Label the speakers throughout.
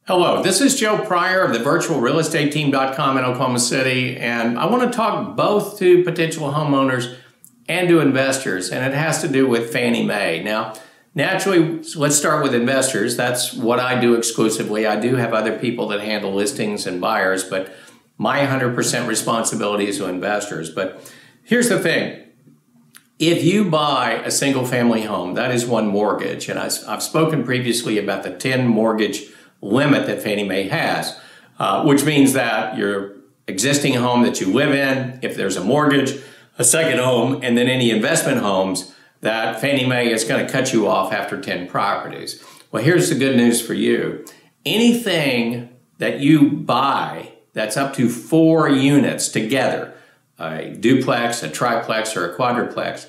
Speaker 1: Hello, this is Joe Pryor of the virtualrealestateteam.com in Oklahoma City, and I want to talk both to potential homeowners and to investors, and it has to do with Fannie Mae. Now, naturally, let's start with investors. That's what I do exclusively. I do have other people that handle listings and buyers, but my 100% responsibility is to investors. But here's the thing. If you buy a single-family home, that is one mortgage, and I've spoken previously about the 10 mortgage limit that Fannie Mae has, which means that your existing home that you live in, if there's a mortgage, a second home, and then any investment homes, that Fannie Mae is going to cut you off after 10 properties. Well, here's the good news for you. Anything that you buy that's up to 4 units together, a duplex, a triplex, or a quadruplex,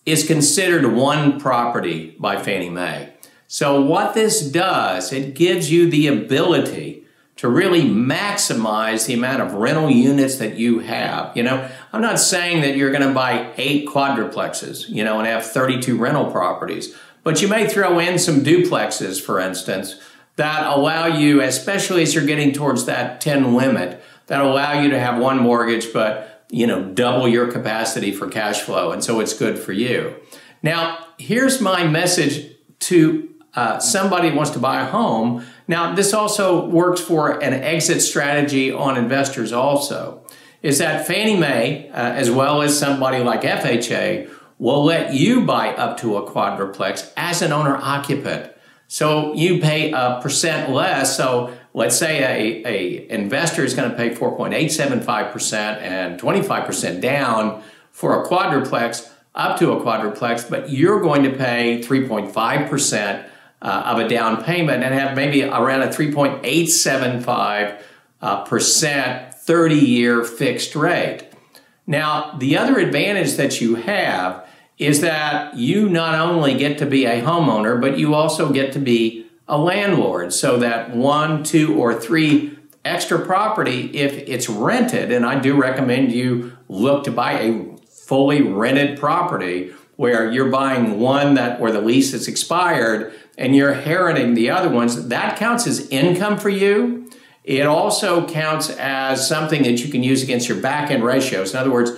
Speaker 1: is considered one property by Fannie Mae. So what this does, it gives you the ability to really maximize the amount of rental units that you have. You know, I'm not saying that you're going to buy 8 quadruplexes, you know, and have 32 rental properties, but you may throw in some duplexes, for instance, that allow you, especially as you're getting towards that 10 limit, that allow you to have one mortgage, but, you know, double your capacity for cash flow. And so it's good for you. Now, here's my message to somebody who wants to buy a home. Now, this also works for an exit strategy on investors also, is that Fannie Mae, as well as somebody like FHA, will let you buy up to a quadruplex as an owner-occupant. So you pay a percent less. So let's say a investor is going to pay 4.875% and 25% down for a quadruplex, up to a quadruplex, but you're going to pay 3.5% of a down payment and have maybe around a 3.875% 30-year fixed rate. Now, the other advantage that you have is that you not only get to be a homeowner, but you also get to be a landlord, so that 1, 2, or 3 extra property, if it's rented, and I do recommend you look to buy a fully rented property where you're buying one where the lease is expired and you're inheriting the other ones, that counts as income for you. It also counts as something that you can use against your back-end ratios. In other words,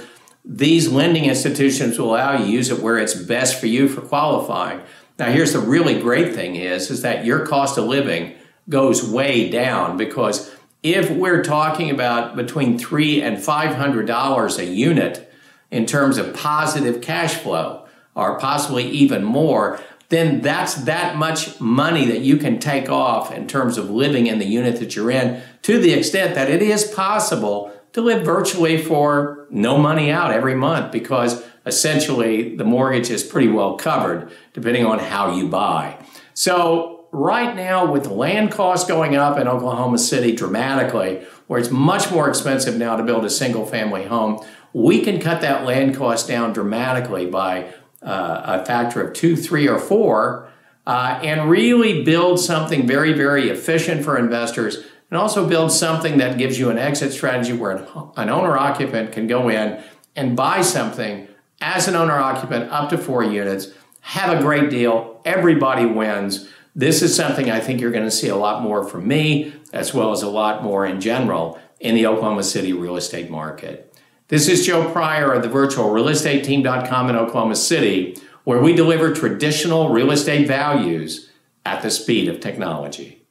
Speaker 1: these lending institutions will allow you to use it where it's best for you for qualifying. Now, here's the really great thing is that your cost of living goes way down, because if we're talking about between $300 and $500 a unit in terms of positive cash flow, or possibly even more, then that's that much money that you can take off in terms of living in the unit that you're in, to the extent that it is possible to live virtually for no money out every month, because essentially the mortgage is pretty well covered depending on how you buy. So right now, with the land costs going up in Oklahoma City dramatically, where it's much more expensive now to build a single family home, we can cut that land cost down dramatically by a factor of 2, 3, or 4, and really build something very, very efficient for investors, and also build something that gives you an exit strategy where an owner-occupant can go in and buy something as an owner-occupant up to 4 units, have a great deal, everybody wins. This is something I think you're going to see a lot more from me, as well as a lot more in general in the Oklahoma City real estate market. This is Joe Pryor of the virtualrealestateteam.com in Oklahoma City, where we deliver traditional real estate values at the speed of technology.